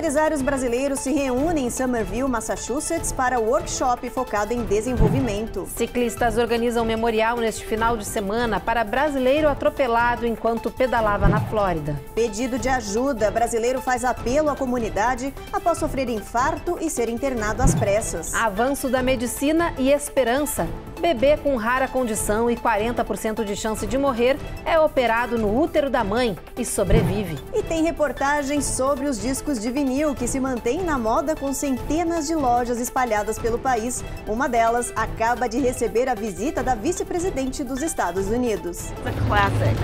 Empresários brasileiros se reúnem em Somerville, Massachusetts, para workshop focado em desenvolvimento. Ciclistas organizam memorial neste final de semana para brasileiro atropelado enquanto pedalava na Flórida. Pedido de ajuda. Brasileiro faz apelo à comunidade após sofrer infarto e ser internado às pressas. Avanço da medicina e esperança. Bebê com rara condição e 40% de chance de morrer é operado no útero da mãe e sobrevive. E tem reportagens sobre os discos de vinil que se mantêm na moda com centenas de lojas espalhadas pelo país. Uma delas acaba de receber a visita da vice-presidente dos Estados Unidos. It's a classic.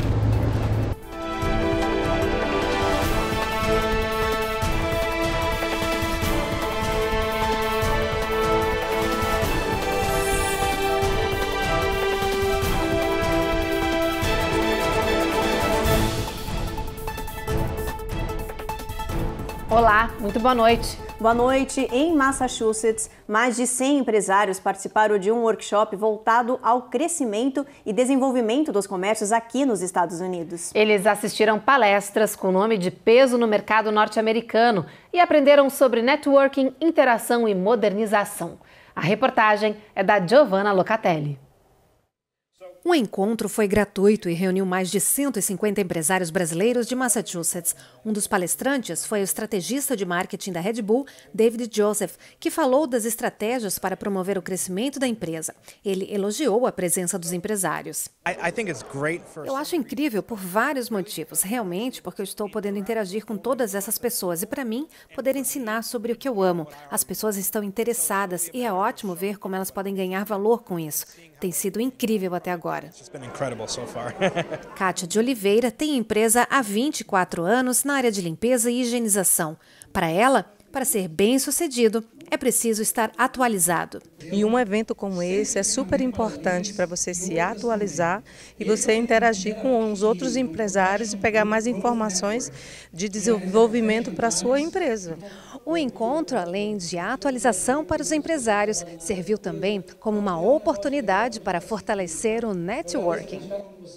Olá, muito boa noite. Boa noite. Em Massachusetts, mais de 100 empresários participaram de um workshop voltado ao crescimento e desenvolvimento dos comércios aqui nos Estados Unidos. Eles assistiram palestras com nome de peso no mercado norte-americano e aprenderam sobre networking, interação e modernização. A reportagem é da Giovanna Locatelli. O encontro foi gratuito e reuniu mais de 150 empresários brasileiros de Massachusetts. Um dos palestrantes foi o estrategista de marketing da Red Bull, David Joseph, que falou das estratégias para promover o crescimento da empresa. Ele elogiou a presença dos empresários. Eu acho incrível por vários motivos. Realmente, porque eu estou podendo interagir com todas essas pessoas e, para mim, poder ensinar sobre o que eu amo. As pessoas estão interessadas e é ótimo ver como elas podem ganhar valor com isso. Tem sido incrível até agora. Kátia de Oliveira tem empresa há 24 anos na área de limpeza e higienização. Para ela, para ser bem-sucedido, é preciso estar atualizado. E um evento como esse é super importante para você se atualizar e você interagir com os outros empresários e pegar mais informações de desenvolvimento para a sua empresa. O encontro, além de atualização para os empresários, serviu também como uma oportunidade para fortalecer o networking.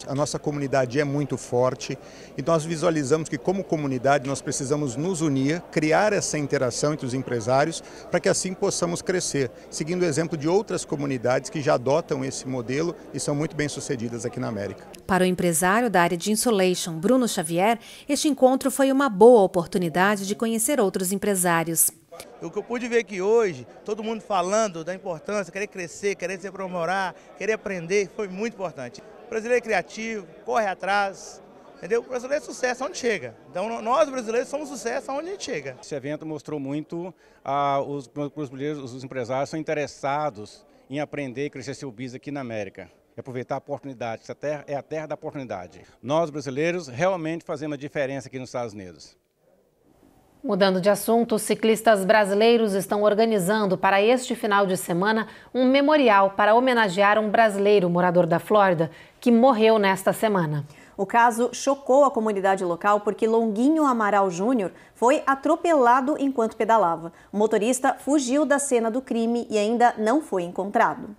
A nossa comunidade é muito forte e nós visualizamos que, como comunidade, nós precisamos nos unir, criar essa interação entre os empresários para que assim possamos crescer, seguindo o exemplo de outras comunidades que já adotam esse modelo e são muito bem-sucedidas aqui na América. Para o empresário da área de insulation, Bruno Xavier, este encontro foi uma boa oportunidade de conhecer outros empresários. O que eu pude ver aqui hoje, todo mundo falando da importância, querer crescer, querer se aprimorar, querer aprender, foi muito importante. O brasileiro é criativo, corre atrás, entendeu? O brasileiro é sucesso onde chega. Então nós brasileiros somos sucesso onde a gente chega. Esse evento mostrou muito os brasileiros, os empresários são interessados em aprender e crescer seu business aqui na América. E aproveitar a oportunidade, essa terra é a terra da oportunidade. Nós brasileiros realmente fazemos a diferença aqui nos Estados Unidos. Mudando de assunto, os ciclistas brasileiros estão organizando para este final de semana um memorial para homenagear um brasileiro morador da Flórida que morreu nesta semana. O caso chocou a comunidade local porque Longuinho Amaral Júnior foi atropelado enquanto pedalava. O motorista fugiu da cena do crime e ainda não foi encontrado.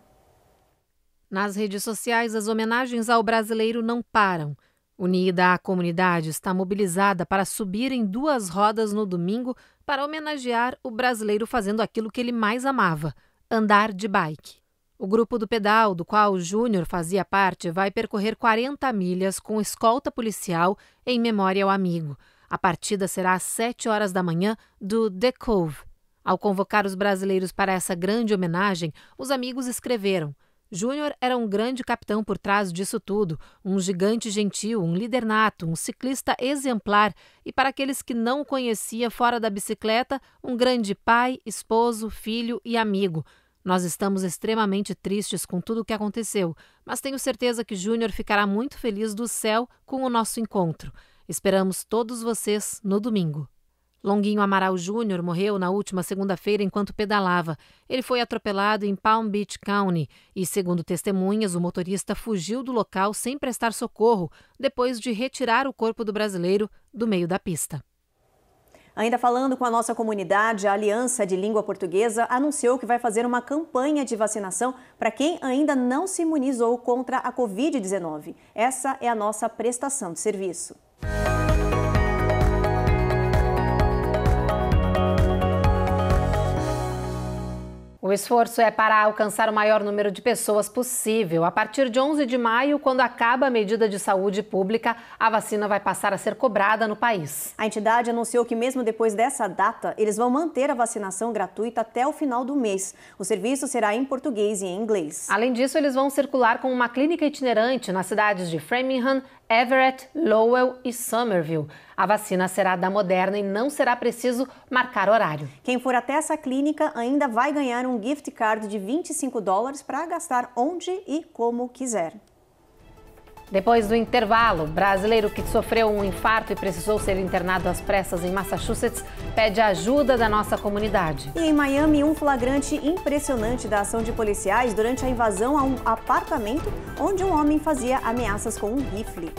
Nas redes sociais, as homenagens ao brasileiro não param. Unida, a comunidade está mobilizada para subir em 2 rodas no domingo para homenagear o brasileiro fazendo aquilo que ele mais amava, andar de bike. O grupo do pedal, do qual o Júnior fazia parte, vai percorrer 40 milhas com escolta policial em memória ao amigo. A partida será às 7 horas da manhã do The Cove. Ao convocar os brasileiros para essa grande homenagem, os amigos escreveram: Júnior era um grande capitão por trás disso tudo, um gigante gentil, um líder nato, um ciclista exemplar e, para aqueles que não o conhecia fora da bicicleta, um grande pai, esposo, filho e amigo. Nós estamos extremamente tristes com tudo o que aconteceu, mas tenho certeza que Júnior ficará muito feliz do céu com o nosso encontro. Esperamos todos vocês no domingo. Longuinho Amaral Júnior morreu na última segunda-feira enquanto pedalava. Ele foi atropelado em Palm Beach County e, segundo testemunhas, o motorista fugiu do local sem prestar socorro depois de retirar o corpo do brasileiro do meio da pista. Ainda falando com a nossa comunidade, a Aliança de Língua Portuguesa anunciou que vai fazer uma campanha de vacinação para quem ainda não se imunizou contra a Covid-19. Essa é a nossa prestação de serviço. O esforço é para alcançar o maior número de pessoas possível. A partir de 11 de maio, quando acaba a medida de saúde pública, a vacina vai passar a ser cobrada no país. A entidade anunciou que mesmo depois dessa data, eles vão manter a vacinação gratuita até o final do mês. O serviço será em português e em inglês. Além disso, eles vão circular com uma clínica itinerante nas cidades de Framingham, Everett, Lowell e Somerville. A vacina será da Moderna e não será preciso marcar horário. Quem for até essa clínica ainda vai ganhar um gift card de $25 para gastar onde e como quiser. Depois do intervalo, brasileiro que sofreu um infarto e precisou ser internado às pressas em Massachusetts pede ajuda da nossa comunidade. E em Miami, um flagrante impressionante da ação de policiais durante a invasão a um apartamento onde um homem fazia ameaças com um rifle.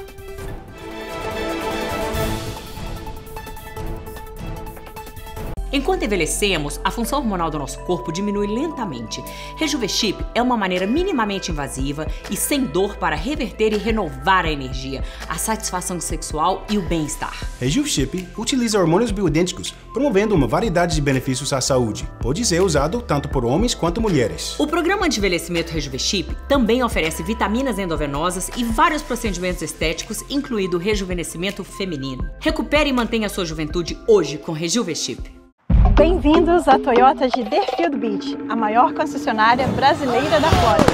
Enquanto envelhecemos, a função hormonal do nosso corpo diminui lentamente. Rejuvenescip é uma maneira minimamente invasiva e sem dor para reverter e renovar a energia, a satisfação sexual e o bem-estar. Rejuvenescip utiliza hormônios bioidênticos, promovendo uma variedade de benefícios à saúde. Pode ser usado tanto por homens quanto mulheres. O programa de envelhecimento Rejuvenescip também oferece vitaminas endovenosas e vários procedimentos estéticos, incluindo o rejuvenescimento feminino. Recupere e mantenha a sua juventude hoje com Rejuvenescip. Bem-vindos à Toyota de Deerfield Beach, a maior concessionária brasileira da Flórida.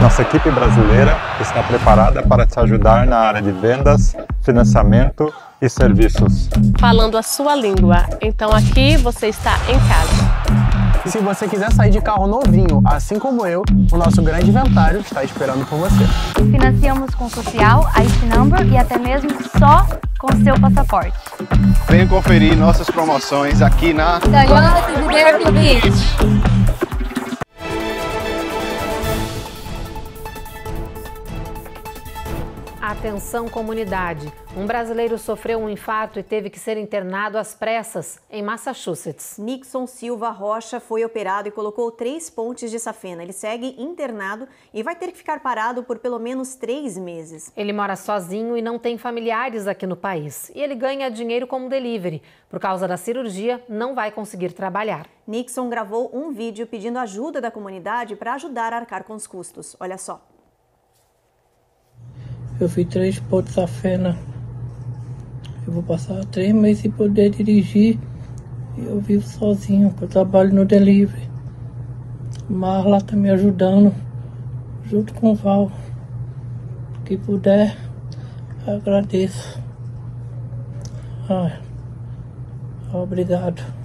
Nossa equipe brasileira está preparada para te ajudar na área de vendas, financiamento e serviços. Falando a sua língua, então aqui você está em casa. Se você quiser sair de carro novinho, assim como eu, o nosso grande inventário está esperando por você. Financiamos com social, IT Number e até mesmo só com seu passaporte. Venha conferir nossas promoções aqui na Toyota de Deerfield Beach. Atenção, comunidade. Um brasileiro sofreu um infarto e teve que ser internado às pressas em Massachusetts. Nixon Silva Rocha foi operado e colocou 3 pontes de safena. Ele segue internado e vai ter que ficar parado por pelo menos 3 meses. Ele mora sozinho e não tem familiares aqui no país. E ele ganha dinheiro como delivery. Por causa da cirurgia, não vai conseguir trabalhar. Nixon gravou um vídeo pedindo ajuda da comunidade para ajudar a arcar com os custos. Olha só. Eu fiz 3 pontos de safena. Eu vou passar 3 meses sem poder dirigir. Eu vivo sozinho, eu trabalho no delivery. Marla está me ajudando, junto com o Val. O que puder, agradeço. Obrigado.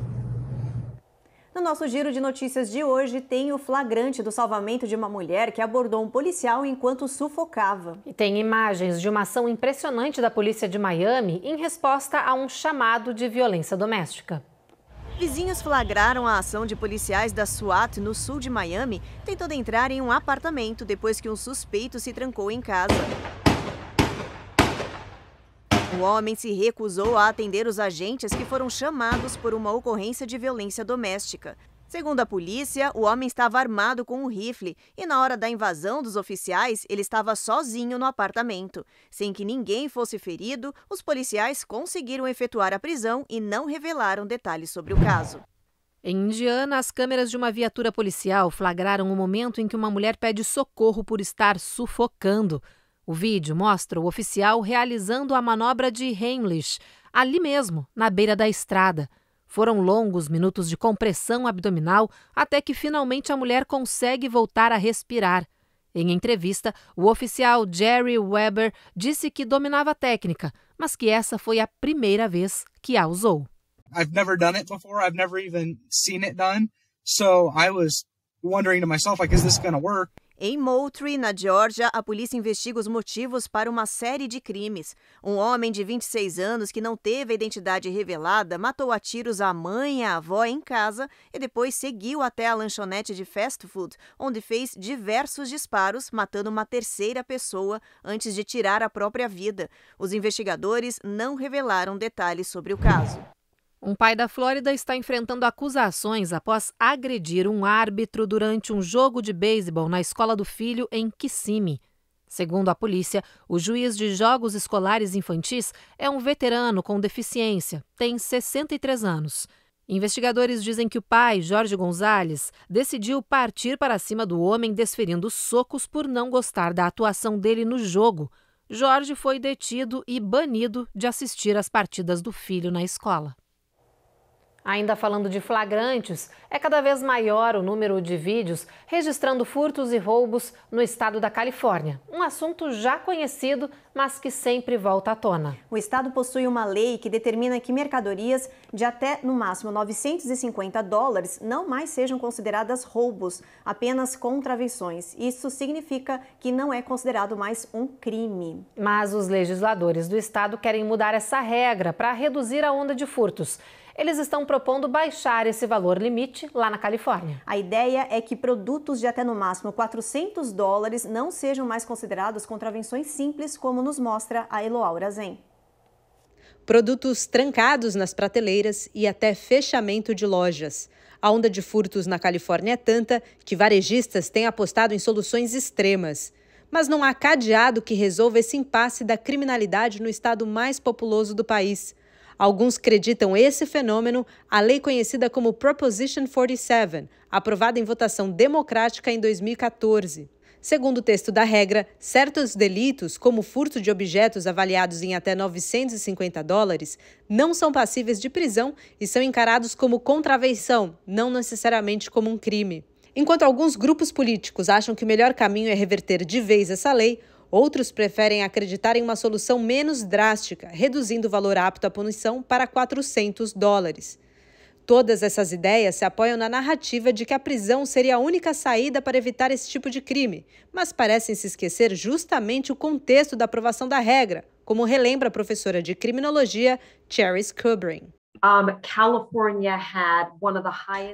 No nosso giro de notícias de hoje tem o flagrante do salvamento de uma mulher que abordou um policial enquanto sufocava. E tem imagens de uma ação impressionante da polícia de Miami em resposta a um chamado de violência doméstica. Vizinhos flagraram a ação de policiais da SWAT no sul de Miami, tentando entrar em um apartamento depois que um suspeito se trancou em casa. O homem se recusou a atender os agentes que foram chamados por uma ocorrência de violência doméstica. Segundo a polícia, o homem estava armado com um rifle e na hora da invasão dos oficiais, ele estava sozinho no apartamento. Sem que ninguém fosse ferido, os policiais conseguiram efetuar a prisão e não revelaram detalhes sobre o caso. Em Indiana, as câmeras de uma viatura policial flagraram o momento em que uma mulher pede socorro por estar sufocando. O vídeo mostra o oficial realizando a manobra de Heimlich, ali mesmo, na beira da estrada. Foram longos minutos de compressão abdominal até que finalmente a mulher consegue voltar a respirar. Em entrevista, o oficial Jerry Weber disse que dominava a técnica, mas que essa foi a primeira vez que a usou. I've never done it before. I've never even seen it done. So I was wondering to myself, like, is this going to work? Em Moultrie, na Geórgia, a polícia investiga os motivos para uma série de crimes. Um homem de 26 anos que não teve a identidade revelada matou a tiros a mãe e a avó em casa e depois seguiu até a lanchonete de fast food, onde fez diversos disparos, matando uma terceira pessoa antes de tirar a própria vida. Os investigadores não revelaram detalhes sobre o caso. Um pai da Flórida está enfrentando acusações após agredir um árbitro durante um jogo de beisebol na escola do filho em Kissimmee. Segundo a polícia, o juiz de jogos escolares infantis é um veterano com deficiência, tem 63 anos. Investigadores dizem que o pai, Jorge Gonzalez, decidiu partir para cima do homem desferindo socos por não gostar da atuação dele no jogo. Jorge foi detido e banido de assistir às partidas do filho na escola. Ainda falando de flagrantes, é cada vez maior o número de vídeos registrando furtos e roubos no estado da Califórnia. Um assunto já conhecido, mas que sempre volta à tona. O estado possui uma lei que determina que mercadorias de até, no máximo, $950 não mais sejam consideradas roubos, apenas contravenções. Isso significa que não é considerado mais um crime. Mas os legisladores do estado querem mudar essa regra para reduzir a onda de furtos. Eles estão propondo baixar esse valor limite lá na Califórnia. A ideia é que produtos de até no máximo $400 não sejam mais considerados contravenções simples, como nos mostra a Eloaura Zen. Produtos trancados nas prateleiras e até fechamento de lojas. A onda de furtos na Califórnia é tanta que varejistas têm apostado em soluções extremas. Mas não há cadeado que resolva esse impasse da criminalidade no estado mais populoso do país. Alguns acreditam esse fenômeno à lei conhecida como Proposition 47, aprovada em votação democrática em 2014. Segundo o texto da regra, certos delitos, como furto de objetos avaliados em até $950, não são passíveis de prisão e são encarados como contravenção, não necessariamente como um crime. Enquanto alguns grupos políticos acham que o melhor caminho é reverter de vez essa lei, outros preferem acreditar em uma solução menos drástica, reduzindo o valor apto à punição para $400. Todas essas ideias se apoiam na narrativa de que a prisão seria a única saída para evitar esse tipo de crime, mas parecem se esquecer justamente o contexto da aprovação da regra, como relembra a professora de criminologia Charis Kubrin.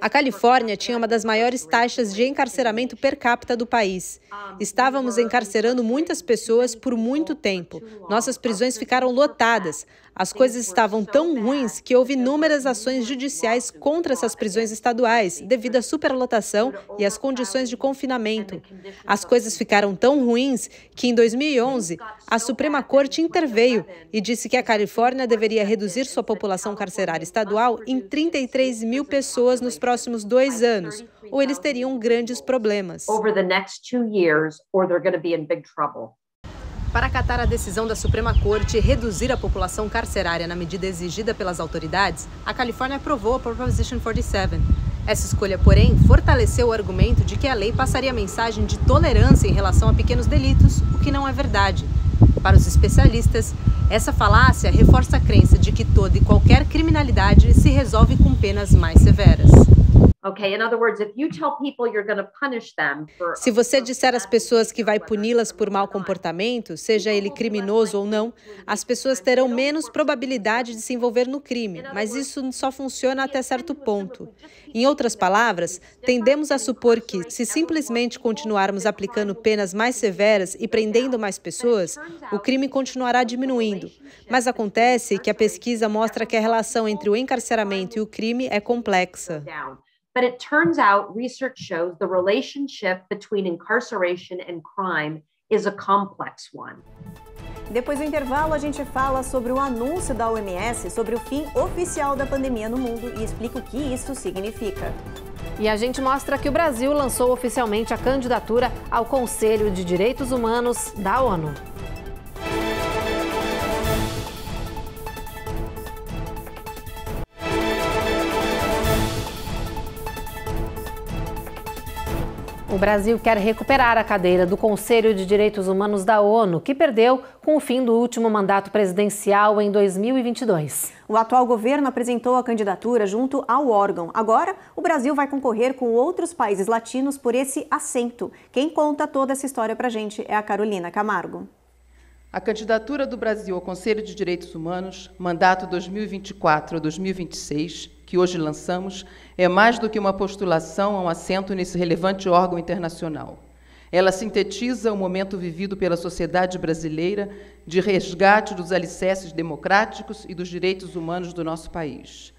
A Califórnia tinha uma das maiores taxas de encarceramento per capita do país. Estávamos encarcerando muitas pessoas por muito tempo. Nossas prisões ficaram lotadas. As coisas estavam tão ruins que houve inúmeras ações judiciais contra essas prisões estaduais, devido à superlotação e às condições de confinamento. As coisas ficaram tão ruins que, em 2011, a Suprema Corte interveio e disse que a Califórnia deveria reduzir sua população carcerária estadual em 33 mil pessoas nos próximos 2 anos, ou eles teriam grandes problemas. Para acatar a decisão da Suprema Corte e reduzir a população carcerária na medida exigida pelas autoridades, a Califórnia aprovou a Proposition 47. Essa escolha, porém, fortaleceu o argumento de que a lei passaria a mensagem de tolerância em relação a pequenos delitos, o que não é verdade. Para os especialistas, essa falácia reforça a crença de que toda e qualquer criminalidade se resolve com penas mais severas. Se você disser às pessoas que vai puni-las por mau comportamento, seja ele criminoso ou não, as pessoas terão menos probabilidade de se envolver no crime, mas isso só funciona até certo ponto. Em outras palavras, tendemos a supor que, se simplesmente continuarmos aplicando penas mais severas e prendendo mais pessoas, o crime continuará diminuindo. Mas acontece que a pesquisa mostra que a relação entre o encarceramento e o crime é complexa. But it turns out research shows the relationship between incarceration and crime is a complex one. Depois do intervalo, a gente fala sobre o anúncio da OMS sobre o fim oficial da pandemia no mundo e explica o que isso significa. E a gente mostra que o Brasil lançou oficialmente a candidatura ao Conselho de Direitos Humanos da ONU. O Brasil quer recuperar a cadeira do Conselho de Direitos Humanos da ONU, que perdeu com o fim do último mandato presidencial em 2022. O atual governo apresentou a candidatura junto ao órgão. Agora, o Brasil vai concorrer com outros países latinos por esse assento. Quem conta toda essa história pra gente é a Carolina Camargo. A candidatura do Brasil ao Conselho de Direitos Humanos, mandato 2024 a 2026, que hoje lançamos, é mais do que uma postulação a um assento nesse relevante órgão internacional. Ela sintetiza o momento vivido pela sociedade brasileira de resgate dos alicerces democráticos e dos direitos humanos do nosso país.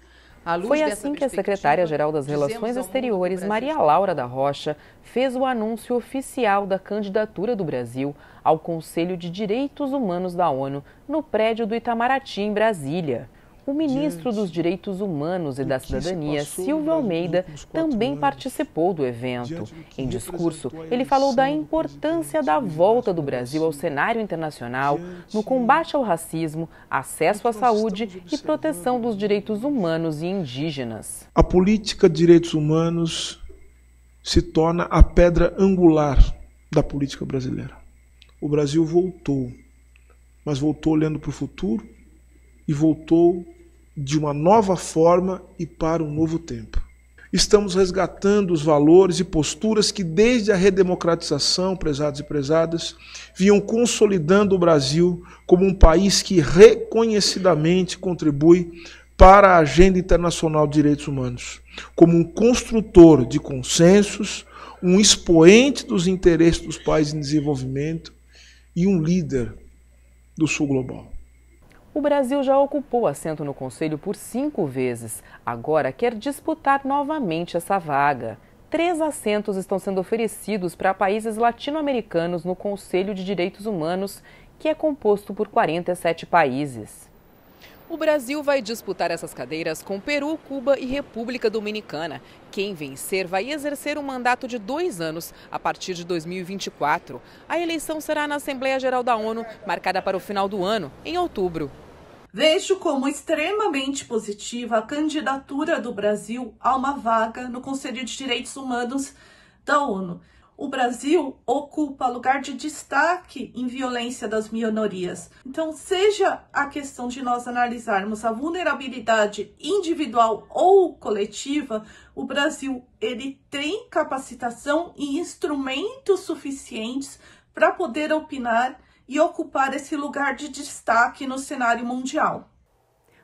Foi assim que a secretária-geral das Relações Exteriores, Maria Laura da Rocha, fez o anúncio oficial da candidatura do Brasil ao Conselho de Direitos Humanos da ONU, no prédio do Itamaraty, em Brasília. O ministro dos Direitos Humanos e da Cidadania, Silvio Almeida, também participou do evento. Em discurso, ele falou da importância da volta do Brasil ao cenário internacional no combate ao racismo, acesso à saúde e proteção dos direitos humanos e indígenas. A política de direitos humanos se torna a pedra angular da política brasileira. O Brasil voltou, mas voltou olhando para o futuro e voltou de uma nova forma e para um novo tempo. Estamos resgatando os valores e posturas que desde a redemocratização, prezados e prezadas, vinham consolidando o Brasil como um país que reconhecidamente contribui para a agenda internacional de direitos humanos, como um construtor de consensos, um expoente dos interesses dos países em desenvolvimento e um líder do Sul Global. O Brasil já ocupou assento no Conselho por 5 vezes. Agora quer disputar novamente essa vaga. 3 assentos estão sendo oferecidos para países latino-americanos no Conselho de Direitos Humanos, que é composto por 47 países. O Brasil vai disputar essas cadeiras com Peru, Cuba e República Dominicana. Quem vencer vai exercer um mandato de 2 anos a partir de 2024. A eleição será na Assembleia Geral da ONU, marcada para o final do ano, em outubro. Vejo como extremamente positiva a candidatura do Brasil a uma vaga no Conselho de Direitos Humanos da ONU. O Brasil ocupa lugar de destaque em violência das minorias. Então, seja a questão de nós analisarmos a vulnerabilidade individual ou coletiva, o Brasil ele tem capacitação e instrumentos suficientes para poder opinar e ocupar esse lugar de destaque no cenário mundial.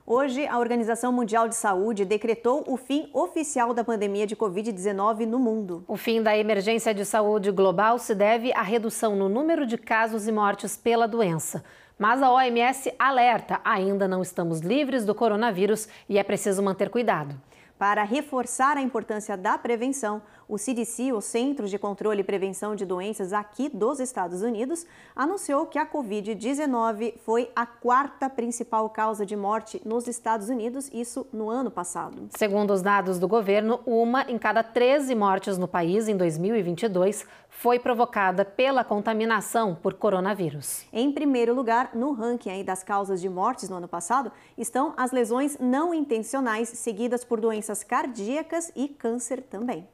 Hoje, a Organização Mundial de Saúde decretou o fim oficial da pandemia de Covid-19 no mundo. O fim da emergência de saúde global se deve à redução no número de casos e mortes pela doença. Mas a OMS alerta, ainda não estamos livres do coronavírus e é preciso manter cuidado. Para reforçar a importância da prevenção, o CDC, o Centros de Controle e Prevenção de Doenças aqui dos Estados Unidos, anunciou que a Covid-19 foi a 4ª principal causa de morte nos Estados Unidos, isso no ano passado. Segundo os dados do governo, 1 em cada 13 mortes no país em 2022 foi provocada pela contaminação por coronavírus. Em primeiro lugar, no ranking das causas de mortes no ano passado, estão as lesões não intencionais, seguidas por doenças cardíacas e câncer também.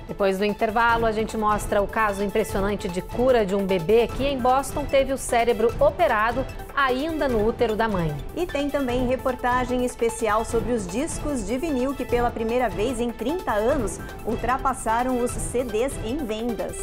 Depois do intervalo, a gente mostra o caso impressionante de cura de um bebê que em Boston teve o cérebro operado ainda no útero da mãe. E tem também reportagem especial sobre os discos de vinil que pela primeira vez em 30 anos ultrapassaram os CDs em vendas.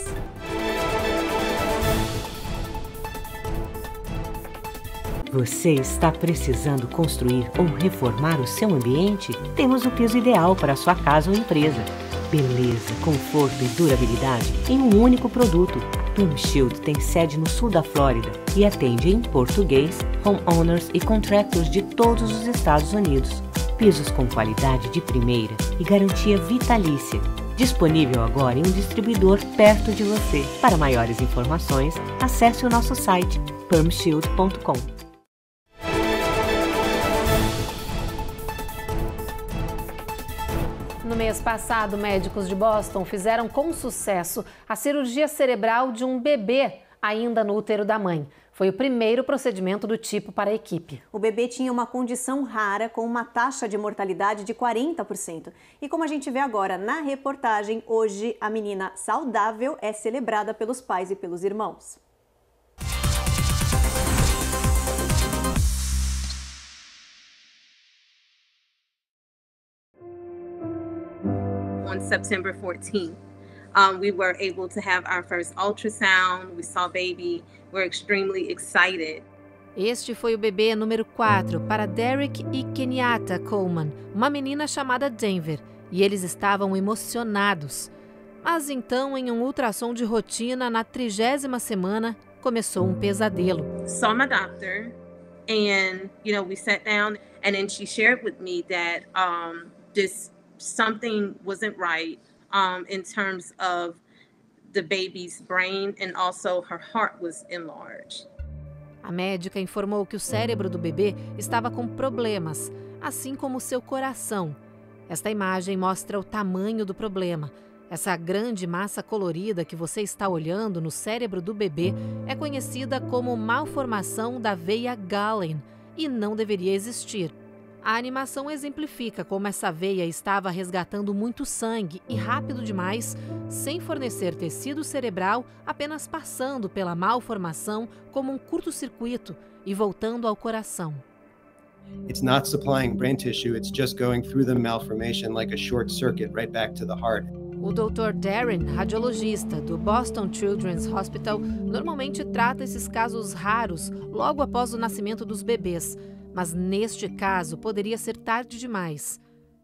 Você está precisando construir ou reformar o seu ambiente? Temos o piso ideal para a sua casa ou empresa. Beleza, conforto e durabilidade em um único produto. PlumShield tem sede no sul da Flórida e atende em português, homeowners e contractors de todos os Estados Unidos. Pisos com qualidade de primeira e garantia vitalícia. Disponível agora em um distribuidor perto de você. Para maiores informações, acesse o nosso site plumshield.com. No mês passado, médicos de Boston fizeram com sucesso a cirurgia cerebral de um bebê ainda no útero da mãe. Foi o primeiro procedimento do tipo para a equipe. O bebê tinha uma condição rara com uma taxa de mortalidade de 40%. E como a gente vê agora na reportagem, hoje a menina saudável é celebrada pelos pais e pelos irmãos. On September 14th, we were able to have our first ultrasound. We saw baby. We're extremely excited. Este foi o bebê número 4 para Derek e Kenyatta Coleman, uma menina chamada Denver, e eles estavam emocionados. Mas então, em um ultrassom de rotina, na 30ª semana, começou um pesadelo. Saw my doctor, and we sat down, and then she shared with me that something wasn't right in terms of the baby's brain, and also her heart was enlarged. A médica informou que o cérebro do bebê estava com problemas, assim como seu coração. Esta imagem mostra o tamanho do problema. Essa grande massa colorida que você está olhando no cérebro do bebê é conhecida como malformação da veia Galen e não deveria existir. A animação exemplifica como essa veia estava resgatando muito sangue e rápido demais, sem fornecer tecido cerebral, apenas passando pela malformação como um curto-circuito e voltando ao coração. It's not supplying brain tissue, it's just going through the malformation like a short circuit right back to the heart. O Dr. Darren, radiologista do Boston Children's Hospital, normalmente trata esses casos raros logo após o nascimento dos bebês, mas neste caso poderia ser tarde demais.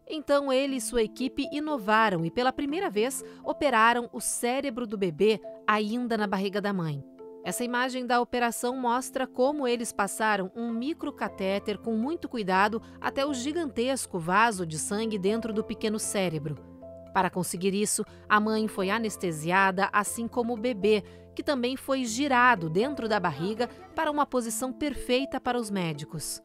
Então ele e sua equipe inovaram e pela primeira vez operaram o cérebro do bebê ainda na barriga da mãe. Essa imagem da operação mostra como eles passaram um microcatéter com muito cuidado até o gigantesco vaso de sangue dentro do pequeno cérebro. Para conseguir isso, a mãe foi anestesiada, assim como o bebê, que também foi girado dentro da barriga para uma posição perfeita para os médicos.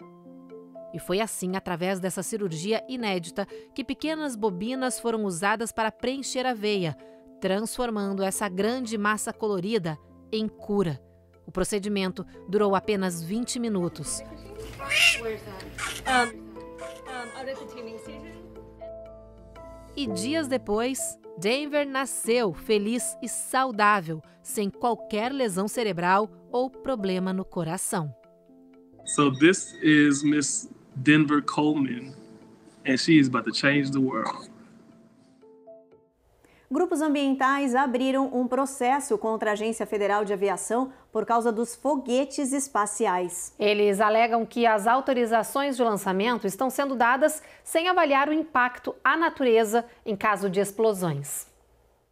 E foi assim, através dessa cirurgia inédita, que pequenas bobinas foram usadas para preencher a veia, transformando essa grande massa colorida em cura. O procedimento durou apenas 20 minutos. E dias depois, Denver nasceu feliz e saudável, sem qualquer lesão cerebral ou problema no coração. So this is Miss Denver Coleman, and she is about to change the world. Grupos ambientais abriram um processo contra a Agência Federal de Aviação por causa dos foguetes espaciais. Eles alegam que as autorizações de lançamento estão sendo dadas sem avaliar o impacto à natureza em caso de explosões.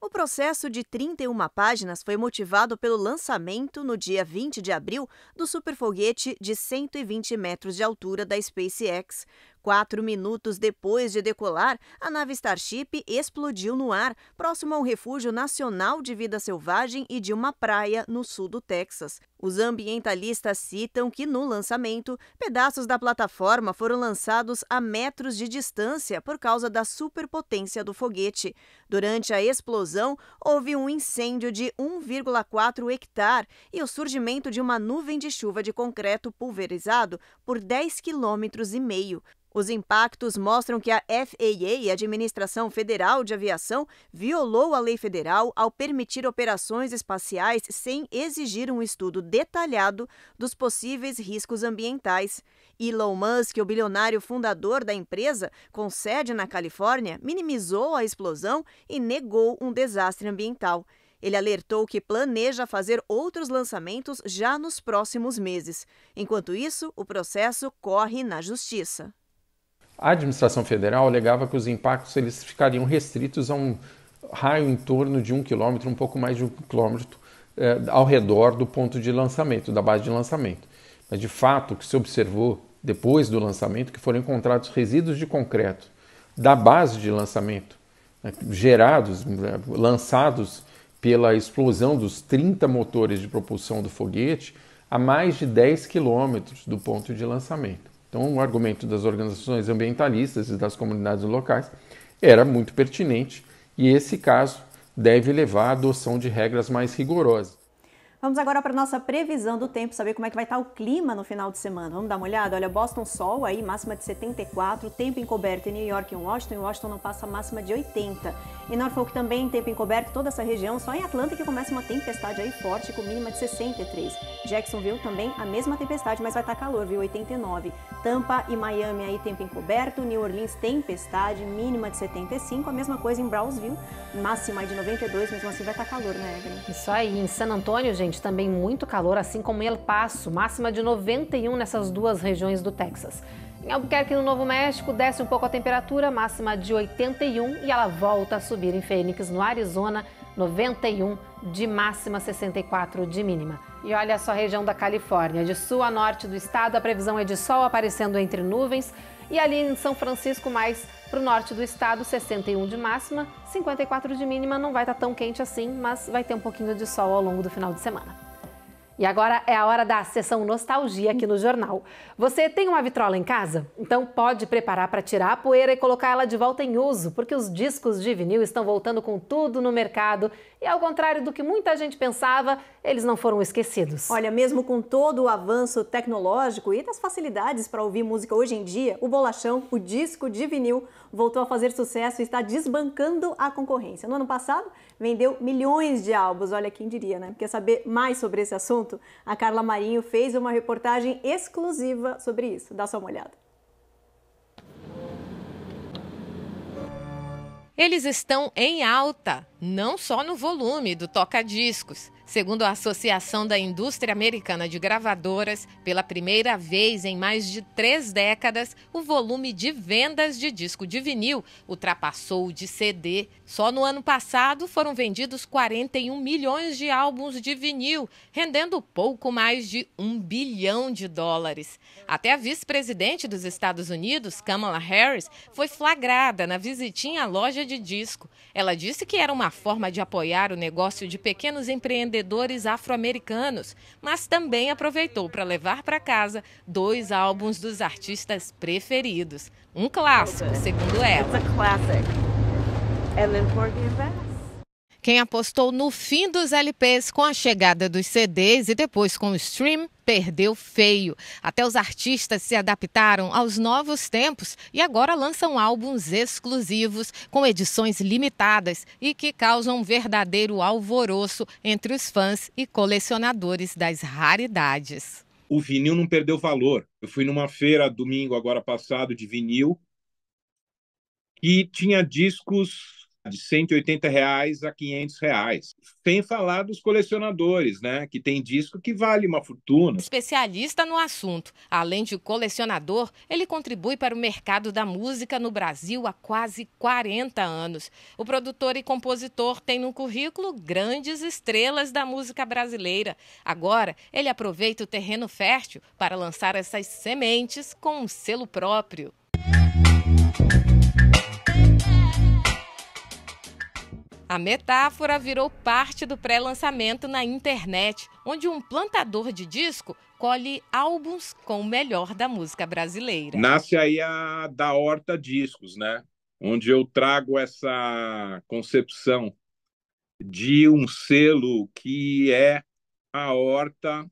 O processo de 31 páginas foi motivado pelo lançamento, no dia 20 de abril, do superfoguete de 120 metros de altura da SpaceX. 4 minutos depois de decolar, a nave Starship explodiu no ar, próximo ao Refúgio Nacional de Vida Selvagem e de uma praia no sul do Texas. Os ambientalistas citam que, no lançamento, pedaços da plataforma foram lançados a metros de distância por causa da superpotência do foguete. Durante a explosão, houve um incêndio de 1,4 hectare e o surgimento de uma nuvem de chuva de concreto pulverizado por 10,5 km. Os impactos mostram que a FAA, a Administração Federal de Aviação, violou a lei federal ao permitir operações espaciais sem exigir um estudo detalhado dos possíveis riscos ambientais. Elon Musk, o bilionário fundador da empresa, com sede na Califórnia, minimizou a explosão e negou um desastre ambiental. Ele alertou que planeja fazer outros lançamentos já nos próximos meses. Enquanto isso, o processo corre na Justiça. A administração federal alegava que os impactos eles ficariam restritos a um raio em torno de 1 quilômetro, um pouco mais de 1 quilômetro, ao redor do ponto de lançamento, da base de lançamento. Mas, de fato, o que se observou depois do lançamento, que foram encontrados resíduos de concreto da base de lançamento, lançados pela explosão dos 30 motores de propulsão do foguete a mais de 10 quilômetros do ponto de lançamento. Então, o argumento das organizações ambientalistas e das comunidades locais era muito pertinente e esse caso deve levar à adoção de regras mais rigorosas. Vamos agora para a nossa previsão do tempo, saber como é que vai estar o clima no final de semana. Vamos dar uma olhada? Olha, Boston sol aí, máxima de 74, tempo encoberto em New York e Washington. Em Washington não passa máxima de 80. Em Norfolk também tempo encoberto, toda essa região. Só em Atlanta que começa uma tempestade aí forte com mínima de 63. Jacksonville também a mesma tempestade, mas vai estar calor, viu? 89. Tampa e Miami aí tempo encoberto. New Orleans tempestade, mínima de 75. A mesma coisa em Brownsville, máxima de 92, mesmo assim vai estar calor, né, Evelyn? Isso aí. Em San Antônio, gente, também muito calor, assim como em El Paso, máxima de 91 nessas duas regiões do Texas. Em Albuquerque, no Novo México, desce um pouco a temperatura, máxima de 81 e ela volta a subir em Phoenix, no Arizona, 91 de máxima, 64 de mínima. E olha só a região da Califórnia, de sul a norte do estado, a previsão é de sol aparecendo entre nuvens e ali em São Francisco, mais para o norte do estado, 61 de máxima, 54 de mínima, não vai estar tão quente assim, mas vai ter um pouquinho de sol ao longo do final de semana. E agora é a hora da sessão nostalgia aqui no jornal. Você tem uma vitrola em casa? Então pode preparar para tirar a poeira e colocar ela de volta em uso, porque os discos de vinil estão voltando com tudo no mercado e, ao contrário do que muita gente pensava, eles não foram esquecidos. Olha, mesmo com todo o avanço tecnológico e das facilidades para ouvir música hoje em dia, o bolachão, o disco de vinil, voltou a fazer sucesso e está desbancando a concorrência. No ano passado, vendeu milhões de álbuns, olha quem diria, né? Quer saber mais sobre esse assunto? A Carla Marinho fez uma reportagem exclusiva sobre isso. Dá só uma olhada. Eles estão em alta, não só no volume do toca-discos. Segundo a Associação da Indústria Americana de Gravadoras, pela primeira vez em mais de 3 décadas, o volume de vendas de disco de vinil ultrapassou o de CD. Só no ano passado foram vendidos 41 milhões de álbuns de vinil, rendendo pouco mais de $1 bilhão. Até a vice-presidente dos Estados Unidos, Kamala Harris, foi flagrada na visitinha à loja de disco. Ela disse que era uma forma de apoiar o negócio de pequenos empreendedores afro-americanos, mas também aproveitou para levar para casa 2 álbuns dos artistas preferidos. Um clássico, segundo ela. Quem apostou no fim dos LPs com a chegada dos CDs e depois com o stream, perdeu feio. Até os artistas se adaptaram aos novos tempos e agora lançam álbuns exclusivos com edições limitadas e que causam um verdadeiro alvoroço entre os fãs e colecionadores das raridades. O vinil não perdeu valor. Eu fui numa feira domingo agora passado de vinil e tinha discos de R$180 a R$500. Sem falar dos colecionadores, né? Que tem disco que vale uma fortuna. Especialista no assunto, além de colecionador, ele contribui para o mercado da música no Brasil há quase 40 anos. O produtor e compositor tem no currículo grandes estrelas da música brasileira. Agora, ele aproveita o terreno fértil para lançar essas sementes com um selo próprio. A metáfora virou parte do pré-lançamento na internet, onde um plantador de disco colhe álbuns com o melhor da música brasileira. Nasce aí a Da Horta Discos, né? Onde eu trago essa concepção de um selo que é a horta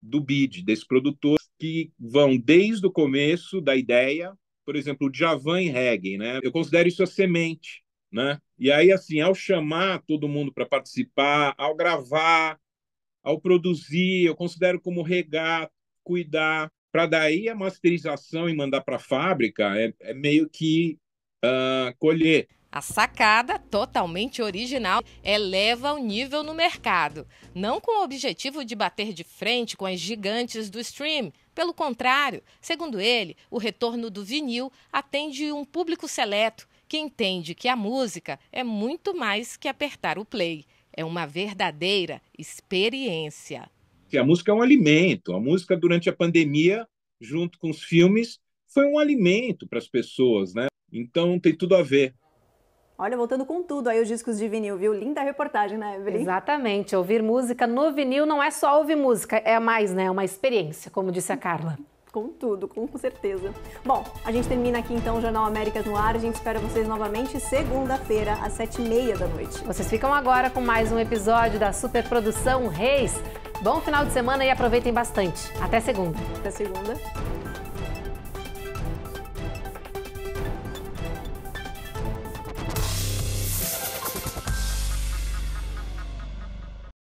do BID, desse produtor, que vão desde o começo da ideia, por exemplo, o Djavan em reggae, né? Eu considero isso a semente, né? E aí, assim, ao chamar todo mundo para participar, ao gravar, ao produzir, eu considero como regar, cuidar, para daí a masterização e mandar para a fábrica é meio que colher. A sacada, totalmente original, eleva o nível no mercado. Não com o objetivo de bater de frente com as gigantes do stream. Pelo contrário, segundo ele, o retorno do vinil atende um público seleto que entende que a música é muito mais que apertar o play. É uma verdadeira experiência. A música é um alimento. A música, durante a pandemia, junto com os filmes, foi um alimento para as pessoas, né? Então tem tudo a ver. Olha, voltando com tudo aí os discos de vinil, viu? Linda reportagem, né, Evelyn? Exatamente. Ouvir música no vinil não é só ouvir música, é mais, né? Uma experiência, como disse a Carla. Com tudo, com certeza. Bom, a gente termina aqui então o Jornal Américas no ar. A gente espera vocês novamente segunda-feira, às 7h30 da noite. Vocês ficam agora com mais um episódio da superprodução Reis. Bom final de semana e aproveitem bastante. Até segunda. Até segunda.